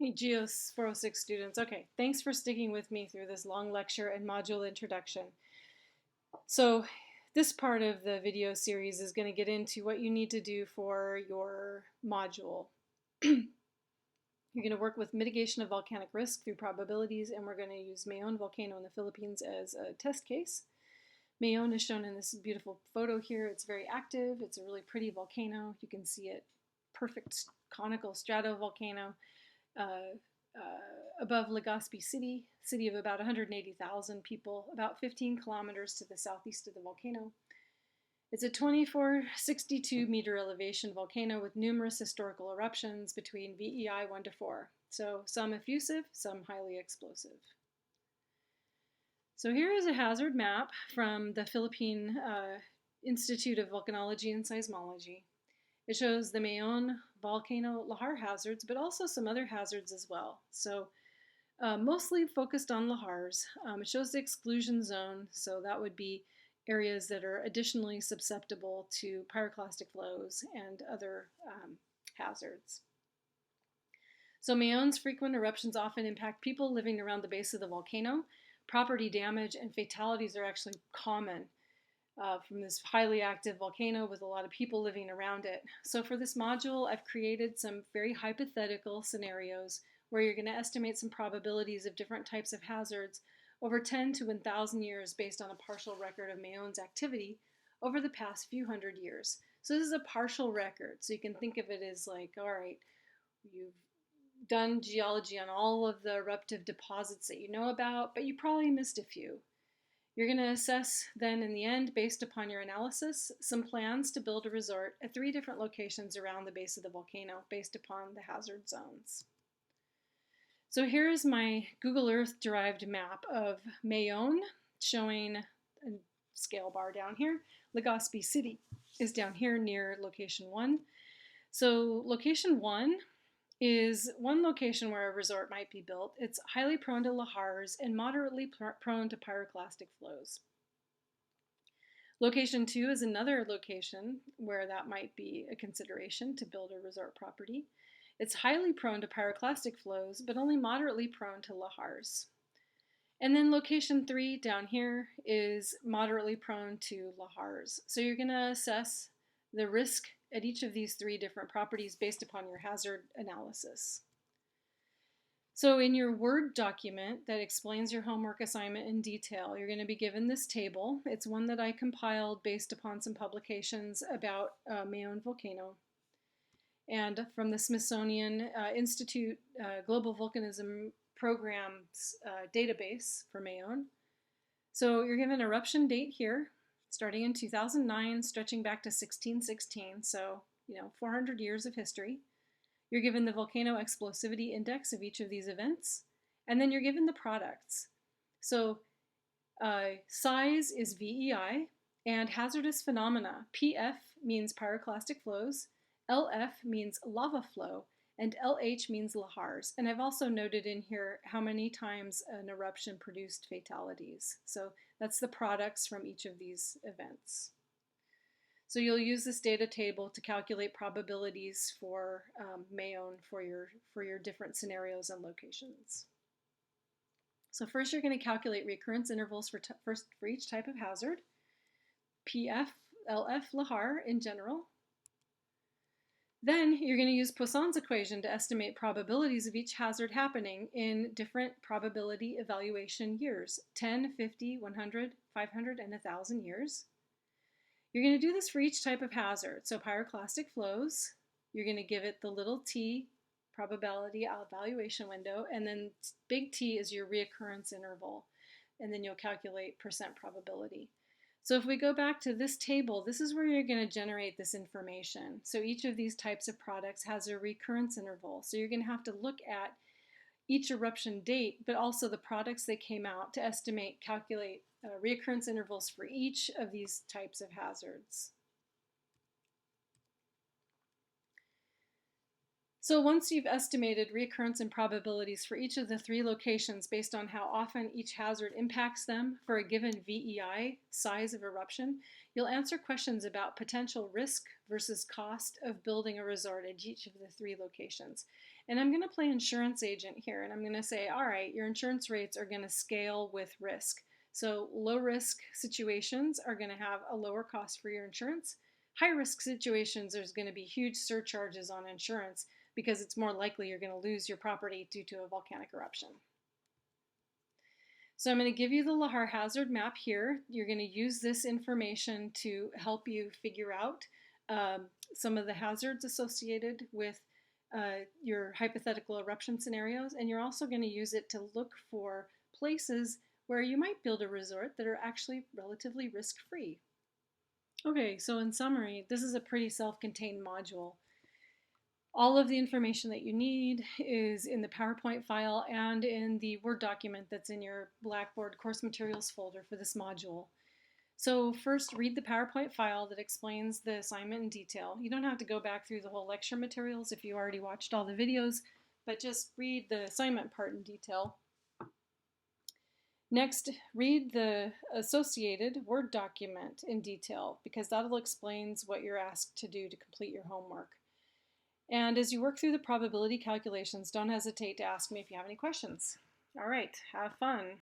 Hey, Geos406 students. Okay, thanks for sticking with me through this long lecture and module introduction. So this part of the video series is going to get into what you need to do for your module. You're going to work with mitigation of volcanic risk through probabilities, and we're going to use Mayon volcano in the Philippines as a test case. Mayon is shown in this beautiful photo here. It's very active. It's a really pretty volcano. You can see it, perfect conical stratovolcano. Above Legazpi city of about 180,000 people, about 15 kilometers to the southeast of the volcano. It's a 2462 meter elevation volcano with numerous historical eruptions between VEI 1 to 4. So some effusive, some highly explosive. So here is a hazard map from the Philippine Institute of Volcanology and Seismology. It shows the Mayon volcano lahar hazards, but also some other hazards as well. So mostly focused on lahars. It shows the exclusion zone, so that would be areas that are additionally susceptible to pyroclastic flows and other hazards. So Mayon's frequent eruptions often impact people living around the base of the volcano. Property damage and fatalities are actually common from this highly active volcano with a lot of people living around it. So for this module, I've created some very hypothetical scenarios where you're going to estimate some probabilities of different types of hazards over 10 to 1,000 years based on a partial record of Mayon's activity over the past few hundred years. So this is a partial record, so you can think of it as like, all right, you've done geology on all of the eruptive deposits that you know about, but you probably missed a few. You're going to assess then in the end, based upon your analysis, some plans to build a resort at 3 different locations around the base of the volcano based upon the hazard zones. So here is my Google Earth derived map of Mayon, showing a scale bar down here. Legazpi City is down here near location 1. So location 1 is one location where a resort might be built. It's highly prone to lahars and moderately prone to pyroclastic flows. Location 2 is another location where that might be a consideration to build a resort property. It's highly prone to pyroclastic flows, but only moderately prone to lahars. And then location 3 down here is moderately prone to lahars. So you're going to assess the risk at each of these 3 different properties based upon your hazard analysis. So in your Word document that explains your homework assignment in detail, you're going to be given this table. It's one that I compiled based upon some publications about Mayon volcano. And from the Smithsonian Institute Global Volcanism Program's database for Mayon. So you're given eruption date here, starting in 2009, stretching back to 1616, so 400 years of history. You're given the volcano explosivity index of each of these events, and then you're given the products. So size is VEI, and hazardous phenomena. PF means pyroclastic flows, LF means lava flow, and LH means lahars. And I've also noted in here how many times an eruption produced fatalities. So that's the products from each of these events. So you'll use this data table to calculate probabilities for Mayon for your different scenarios and locations. So first you're going to calculate recurrence intervals for each type of hazard, PF, LF, lahar in general. Then you're going to use Poisson's equation to estimate probabilities of each hazard happening in different probability evaluation years, 10, 50, 100, 500, and 1,000 years. You're going to do this for each type of hazard. So pyroclastic flows, you're going to give it the little t probability evaluation window, and then big T is your reoccurrence interval, and then you'll calculate percent probability. So if we go back to this table, this is where you're going to generate this information. So each of these types of products has a recurrence interval. So you're going to have to look at each eruption date, but also the products that came out to calculate reoccurrence intervals for each of these types of hazards. So once you've estimated reoccurrence and probabilities for each of the 3 locations based on how often each hazard impacts them for a given VEI size of eruption, you'll answer questions about potential risk versus cost of building a resort at each of the 3 locations. And I'm going to play insurance agent here, and I'm going to say, all right, your insurance rates are going to scale with risk. So low risk situations are going to have a lower cost for your insurance. High risk situations, there's going to be huge surcharges on insurance because it's more likely you're going to lose your property due to a volcanic eruption. So I'm going to give you the lahar hazard map here. You're going to use this information to help you figure out some of the hazards associated with your hypothetical eruption scenarios, and you're also going to use it to look for places where you might build a resort that are actually relatively risk-free. Okay, so in summary, this is a pretty self-contained module. All of the information that you need is in the PowerPoint file and in the Word document that's in your Blackboard course materials folder for this module. So first, read the PowerPoint file that explains the assignment in detail. You don't have to go back through the whole lecture materials if you already watched all the videos, but just read the assignment part in detail. Next, read the associated Word document in detail because that'll explain what you're asked to do to complete your homework. And as you work through the probability calculations, don't hesitate to ask me if you have any questions. All right, have fun.